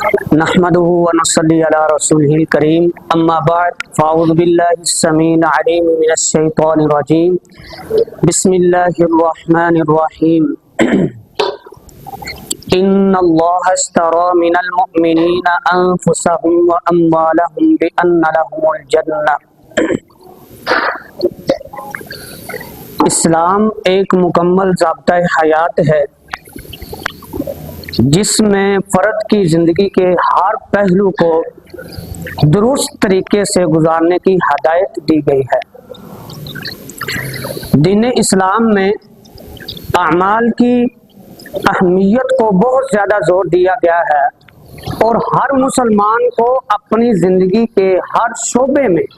نحمده ونصلي على رسوله الكريم اما بعد فاعوذ بالله السميع العليم من الشيطان الرجيم بسم الله الرحمن الرحيم ان الله اشترى من المؤمنين انفسهم واموالهم بان لهم الجنة۔ اسلام ایک مکمل ضابطۂ حیات ہے جس میں فرد کی زندگی کے ہر پہلو کو درست طریقے سے گزارنے کی ہدایت دی گئی ہے۔ دین اسلام میں اعمال کی اہمیت کو بہت زیادہ زور دیا گیا ہے اور ہر مسلمان کو اپنی زندگی کے ہر شعبے میں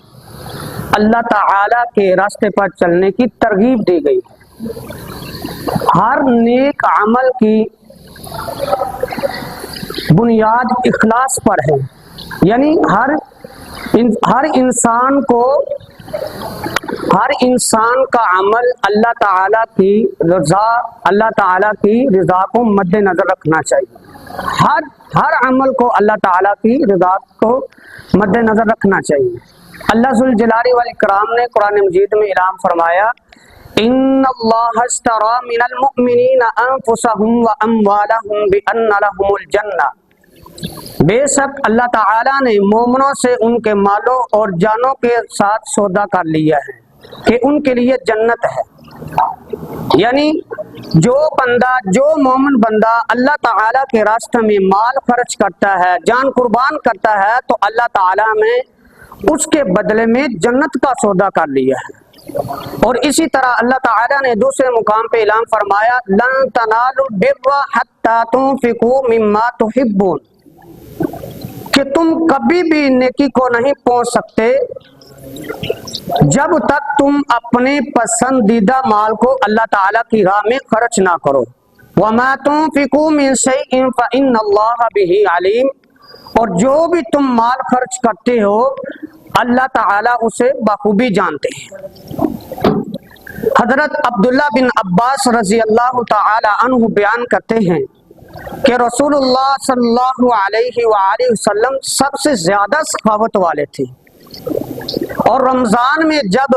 اللہ تعالی کے راستے پر چلنے کی ترغیب دی گئی ہے۔ ہر نیک عمل کی بنیاد اخلاص پر ہے، یعنی ہر انسان کا عمل اللہ تعالیٰ کی رضا کو مد نظر رکھنا چاہیے۔ ہر عمل کو اللہ تعالیٰ کی رضا کو مد نظر رکھنا چاہیے۔ اللہ ذوالجلال والاکرام نے قرآن مجید میں اعلان فرمایا، ان اللہ اشتری من المؤمنین انفسهم واموالهم بان لهم الجنہ، بے شک اللہ تعالیٰ نے مومنوں سے ان کے مالوں اور جانوں کے ساتھ سودا کر لیا ہے کہ ان کے لیے جنت ہے۔ یعنی جو مومن بندہ اللہ تعالیٰ کے راستے میں مال خرچ کرتا ہے، جان قربان کرتا ہے، تو اللہ تعالیٰ نے اس کے بدلے میں جنت کا سودا کر لیا ہے۔ اور اسی طرح اللہ تعالیٰ نے دوسرے مقام پہ اعلان فرمایا، لن تنالوا البر حتی تنفقوا مما تحبون، کہ تم کبھی بھی نیکی کو نہیں پہنچ سکتے جب تک تم اپنے پسندیدہ مال کو اللہ تعالیٰ کی راہ میں خرچ نہ کرو۔ وما تنفقوا من شیء فإن اللہ بہ علیم، اور جو بھی تم مال خرچ کرتے ہو اللہ تعالیٰ اسے بخوبی جانتے ہیں۔ حضرت عبداللہ بن عباس رضی اللہ تعالی عنہ بیان کرتے ہیں کہ رسول اللہ صلی اللہ علیہ وآلہ وسلم سب سے زیادہ سخاوت والے تھے، اور رمضان میں جب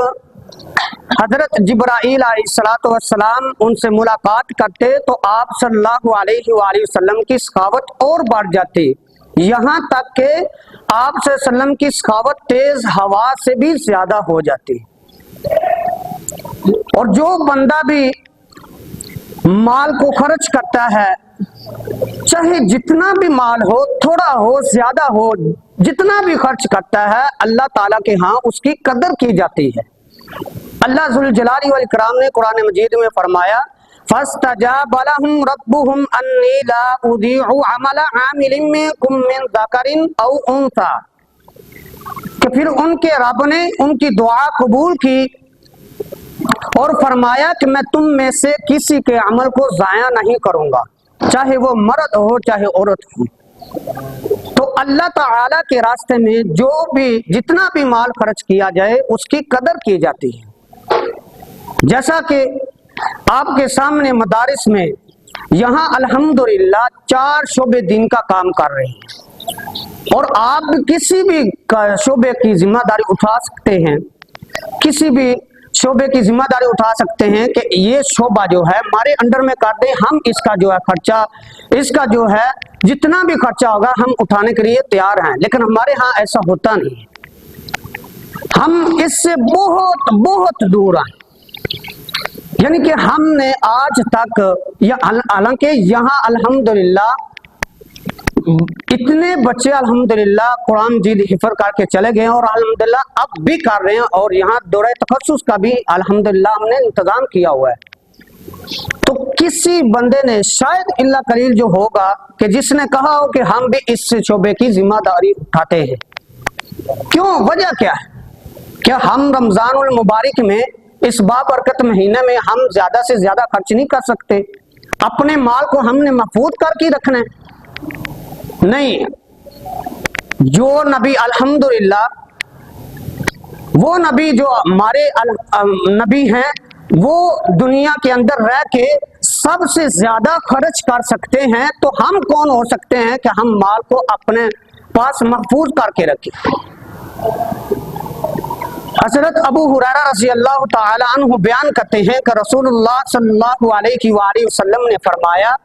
حضرت جبرائیل علیہ السلام ان سے ملاقات کرتے تو آپ صلی اللہ علیہ وآلہ وسلم کی سخاوت اور بڑھ جاتی، یہاں تک کہ آپ صلی اللہ علیہ وسلم کی سخاوت تیز ہوا سے بھی زیادہ ہو جاتی۔ اور جو بندہ بھی مال کو خرچ کرتا ہے، چاہے جتنا بھی مال ہو، تھوڑا ہو زیادہ ہو، جتنا بھی خرچ کرتا ہے اللہ تعالیٰ کے ہاں اس کی قدر کی جاتی ہے۔ اللہ ذوالجلال والاکرام نے قرآن مجید میں فرمایا، فَاسْتَجَابَ لَهُمْ رَبُّهُمْ أَنِّي لَا أُضِيعُ عَمَلَ عَامِلٍ مِّنكُم مِّن ذَكَرٍ أَوْ أُنثَىٰ، کہ پھر ان کے رب نے ان کی دعا قبول کی اور فرمایا کہ میں تم میں سے کسی کے عمل کو ضائع نہیں کروں گا، چاہے وہ مرد ہو چاہے عورت ہو۔ تو اللہ تعالیٰ کے راستے میں جتنا بھی مال خرچ کیا جائے اس کی قدر کی جاتی ہے۔ جیسا کہ آپ کے سامنے مدارس میں یہاں الحمدللہ 4 شعبے دین کا کام کر رہے ہیں، اور آپ کسی بھی شعبے کی ذمہ داری اٹھا سکتے ہیں، کسی بھی شعبے کی ذمہ داری اٹھا سکتے ہیں کہ یہ شعبہ جو ہے ہمارے انڈر میں کر دیں، ہم اس کا جو ہے خرچہ، اس کا جو ہے جتنا بھی خرچہ ہوگا ہم اٹھانے کے لیے تیار ہیں، لیکن ہمارے ہاں ایسا ہوتا نہیں ہے، ہم اس سے بہت بہت دور ہیں۔ یعنی کہ ہم نے آج تک، حالانکہ یہاں الحمدللہ اتنے بچے الحمدللہ قرآن مجید حفظ کر کے چلے گئے ہیں، اور الحمدللہ اب بھی کر رہے ہیں، اور یہاں دورہ تخصص کا بھی الحمدللہ ہم نے انتظام کیا ہوا ہے۔ تو کسی بندے نے شاید اللہ قلیل جو ہوگا کہ جس نے کہا ہو کہ ہم بھی اس شعبے کی ذمہ داری اٹھاتے ہیں۔ کیوں؟ وجہ کیا ہے؟ کیا ہم رمضان المبارک میں اس بابرکت مہینے میں ہم زیادہ سے زیادہ خرچ نہیں کر سکتے؟ اپنے مال کو ہم نے محفوظ کر کے رکھنا ہے؟ نہیں۔ جو نبی الحمدللہ، وہ نبی جو ہمارے نبی ہیں، وہ دنیا کے اندر رہ کے سب سے زیادہ خرچ کر سکتے ہیں تو ہم کون ہو سکتے ہیں کہ ہم مال کو اپنے پاس محفوظ کر کے رکھیں۔ حضرت ابو ہریرہ رضی اللہ تعالی عنہ بیان کرتے ہیں کہ رسول اللہ صلی اللہ علیہ وآلہ وسلم نے فرمایا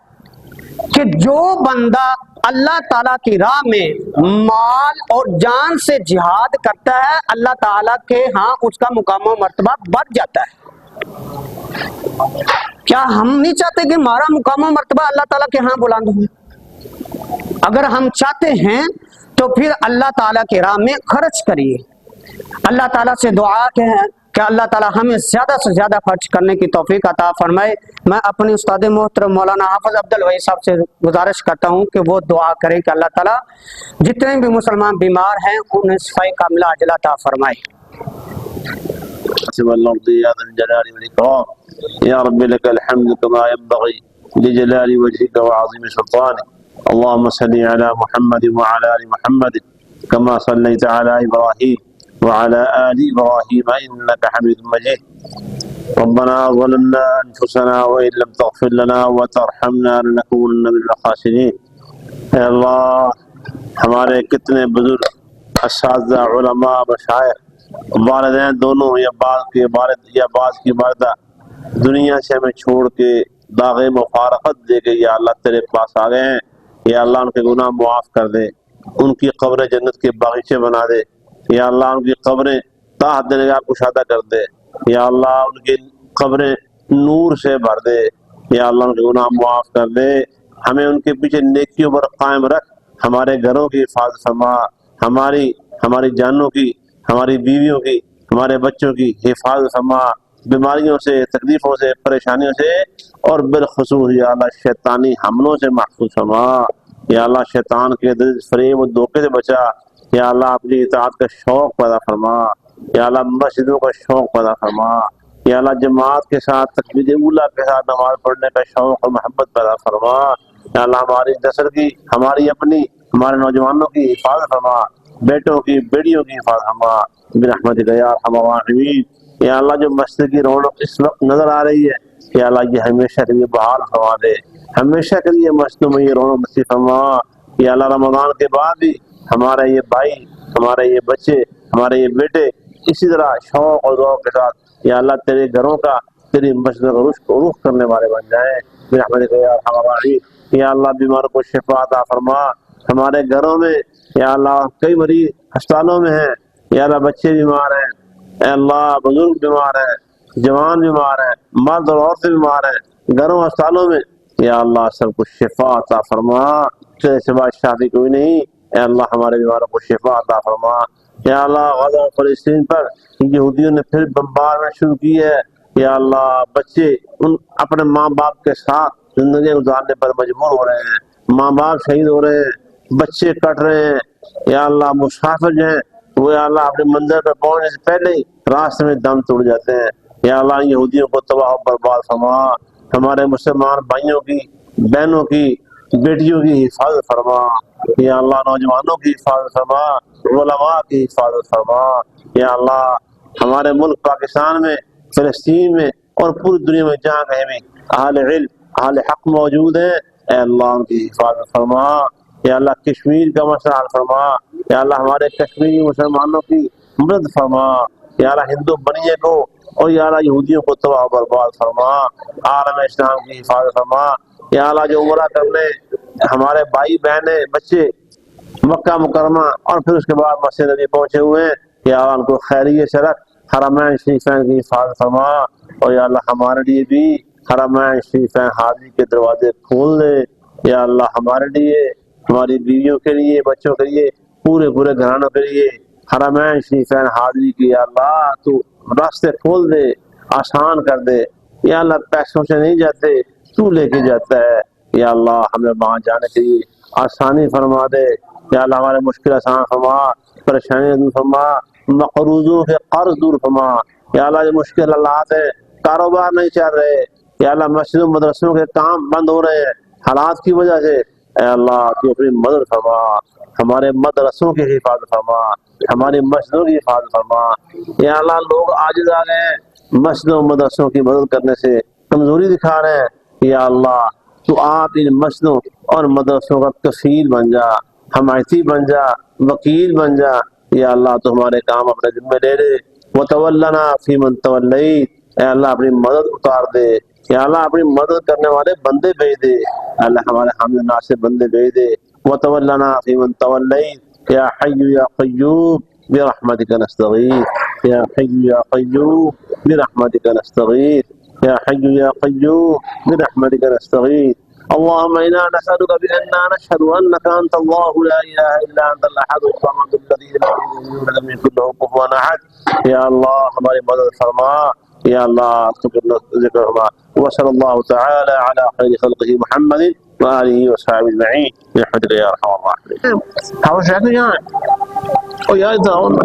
کہ جو بندہ اللہ تعالیٰ کی راہ میں مال اور جان سے جہاد کرتا ہے، اللہ تعالیٰ کے ہاں اس کا مقام و مرتبہ بڑھ جاتا ہے۔ کیا ہم نہیں چاہتے کہ ہمارا مقام و مرتبہ اللہ تعالیٰ کے ہاں بلند ہو؟ اگر ہم چاہتے ہیں تو پھر اللہ تعالیٰ کے راہ میں خرچ کریے۔ اللہ تعالیٰ سے دعا کہ اللہ تعالیٰ ہمیں زیادہ سے زیادہ خرچ کرنے کی توفیق عطا فرمائے۔ میں اپنے استاد محترم مولانا حافظ عبد الوہی صاحب سے گزارش کرتا ہوں کہ وہ دعا کریں کہ اللہ تعالیٰ جتنے بھی مسلمان بیمار ہیں انہیں شفاء کاملہ عاجلہ عطا فرمائے۔ يا رب لك الحمد كما ينبغي لجلال وجهك وعظيم سلطانك. اللهم صل على محمد وعلى آل محمد كما صليت على إبراهيم وعلى آل إبراهيم إنك حميد مجيد. ربنا ظلمنا أنفسنا وإن لم تغفر لنا وترحمنا لنكونن من الخاسرين. اے اللہ ہمارے کتنے بزرگ اساتذہ، علماء، مشائخ، والدین دونوں یا بعض کے والد یا بعض کی والدہ دنیا سے ہمیں چھوڑ کے داغ مفارقت دے کے یا اللہ تیرے پاس آ گئے ہیں۔ یا اللہ ان کے گناہ معاف کر دے، ان کی قبریں جنت کے باغیچے بنا دے۔ یا اللہ ان کی قبریں تحت نگاہ کشادہ کر دے۔ یا اللہ ان کی قبریں نور سے بھر دے۔ یا اللہ ان کے گناہ معاف کر دے۔ ہمیں ان کے پیچھے نیکیوں پر قائم رکھ۔ ہمارے گھروں کی حفاظت فرما، ہماری جانوں کی، ہماری بیویوں کی، ہمارے بچوں کی حفاظت فرما، بیماریوں سے، تکلیفوں سے، پریشانیوں سے، اور بالخصوص یا اللہ شیطانی حملوں سے محفوظ فرما۔ یا اللہ شیطان کے فریب و دھوکے سے بچا۔ یا اللہ اپنی اطاعت کا شوق پیدا فرما۔ یا اللہ مسجدوں کا شوق پیدا فرما۔ یا اللہ جماعت کے ساتھ تکبیر اولیٰ کے ساتھ نماز پڑھنے کا شوق اور محبت پیدا فرما۔ یا اللہ ہماری نسل کی، ہماری اپنی، ہمارے نوجوانوں کی حفاظت فرما، بیٹوں کی، بیٹیوں کی حفاظت فرما برحمتک یا ارحم الراحمین۔ یا اللہ جو مسجد کی رونق اس وقت نظر آ رہی ہے، یا اللہ یہ ہمیشہ کے لیے بحال فرما دے، ہمیشہ کے لیے مسجدوں میں یہ رونق نصیب فرما۔ یا اللہ رمضان کے بعد بھی ہمارے یہ بھائی، ہمارے یہ بچے، ہمارے یہ بیٹے اسی طرح شوق اور ذوق کے ساتھ یا اللہ تیرے گھروں کا، تیری مسجدوں کا رخ کرنے والے بن جائیں برحمتک یا ارحم الراحمین۔ یا اللہ بیماروں کو شفا عطا فرما۔ ہمارے گھروں میں یا اللہ کئی مریض ہسپتالوں میں ہیں، یا اللہ بچے بیمار ہیں، اے اللہ بزرگ بیمار ہیں، جوان بیمار ہیں، مرد اور عورتیں بیمار ہیں گھروں ہسپتالوں میں، یا اللہ سب کو شفا عطا فرما۔ تیرے سوا شافی کوئی نہیں، اے اللہ ہمارے بیماروں کو شفا عطا فرما۔ یا اللہ غزہ فلسطین پر یہودیوں نے پھر بمبارڈمنٹ شروع کی ہے، یا اللہ بچے ان اپنے ماں باپ کے ساتھ زندگی گزارنے پر مجبور ہو رہے ہیں، ماں باپ شہید ہو رہے ہیں، بچے کٹ رہے ہیں، یا اللہ مسافر جو ہیں وہ یا اللہ اپنے منزل پر پہنچنے سے پہلے ہی راستے میں دم توڑ جاتے ہیں۔ یا اللہ یہودیوں کو تباہ و برباد فرما۔ ہمارے مسلمان بھائیوں کی، بہنوں کی، بیٹیوں کی حفاظت فرما۔ یا اللہ نوجوانوں کی حفاظت فرما، علماء کی حفاظت فرما۔ یا اللہ ہمارے ملک پاکستان میں، فلسطین میں اور پوری دنیا میں جہاں کہیں بھی اہل علم، اہل حق موجود ہیں، اے اللہ ان کی حفاظت فرما۔ یا اللہ کشمیر کا مسئلہ حل فرما۔ یا اللہ ہمارے کشمیری مسلمانوں کی مدد فرما۔ یا اللہ ہندو بنیے کو اور یا اللہ یہودیوں کو تباہ و برباد فرما۔ عالم اسلام کی حفاظت فرما۔ یا اللہ جو عمرہ کرنے ہمارے بھائی بہنیں بچے مکہ مکرمہ اور پھر اس کے بعد مسجد نبی پہنچے ہوئے ہیں، یا اللہ ان کو خیریت سے رکھ، حرمین شریفین کی حفاظت فرما۔ اور یا اللہ ہمارے لیے بھی حرمین شریفین حاضری کے دروازے کھول دے۔ یا اللہ ہمارے لیے، ہماری بیویوں کے لیے، بچوں کے لیے، پورے گھرانوں کے لیے حرمین شریفین حاضری کی یا اللہ تو راستے کھول دے، آسان کر دے۔ یا اللہ پیسوں سے نہیں جاتے، تو لے کے جاتا ہے، یا اللہ ہمیں وہاں جانے کے لیے آسانی فرما دے۔ یا اللہ ہمارے مشکل آسان فرما، پریشانیاں دور فرما، مقروضوں کے قرض دور فرما۔ یا اللہ جو مشکل حالات ہیں، کاروبار نہیں چل رہے، یا اللہ مسجدوں مدرسوں کے کام بند ہو رہے ہیں حالات کی وجہ سے، اے اللہ تو اپنی مدد فرما، ہمارے مدرسوں کی حفاظت فرما، ہماری مسجدوں کی حفاظت فرما۔ یا اللہ لوگ عاجز آ گئے ہیں مسجدوں مدرسوں کی مدد کرنے سے، کمزوری دکھا رہے ہیں، یا اللہ تو آپ ان مسجدوں اور مدرسوں کا کفیل بن جا، حمایتی بن جا، وکیل بن جا، یا اللہ تو ہمارے کام اپنے ذمہ لے لے۔ وتولنا فی من تولیت، اے اللہ اپنی مدد اتار دے، یا اللہ اپنی مدد کرنے والے بندے بھیج دے، اللہ ہمارے حامد ناصر بندے بھیج دے۔ وتولنا فی من تولیت یا حی یا قیوم برحمتک نستغیث، یا حی یا قیوم برحمتک نستغیث، یا حی یا قیوم برحمتک نستغیث۔ اللهم انا نسألك بأننا نشهد انك انت الله لا اله الا انت الاحد الصمد الذي لم يلد ولم يكن له كفوا احد، یا اللہ ہماری مدد فرما، یا اللہ ذکر فرما۔ وصلی اللہ تعالی علی خیر خلقہ محمد وآلہ وصحبہ اجمعین برحمتک یا ارحم الراحمین۔ حاول شاهد يعني او يا انت هون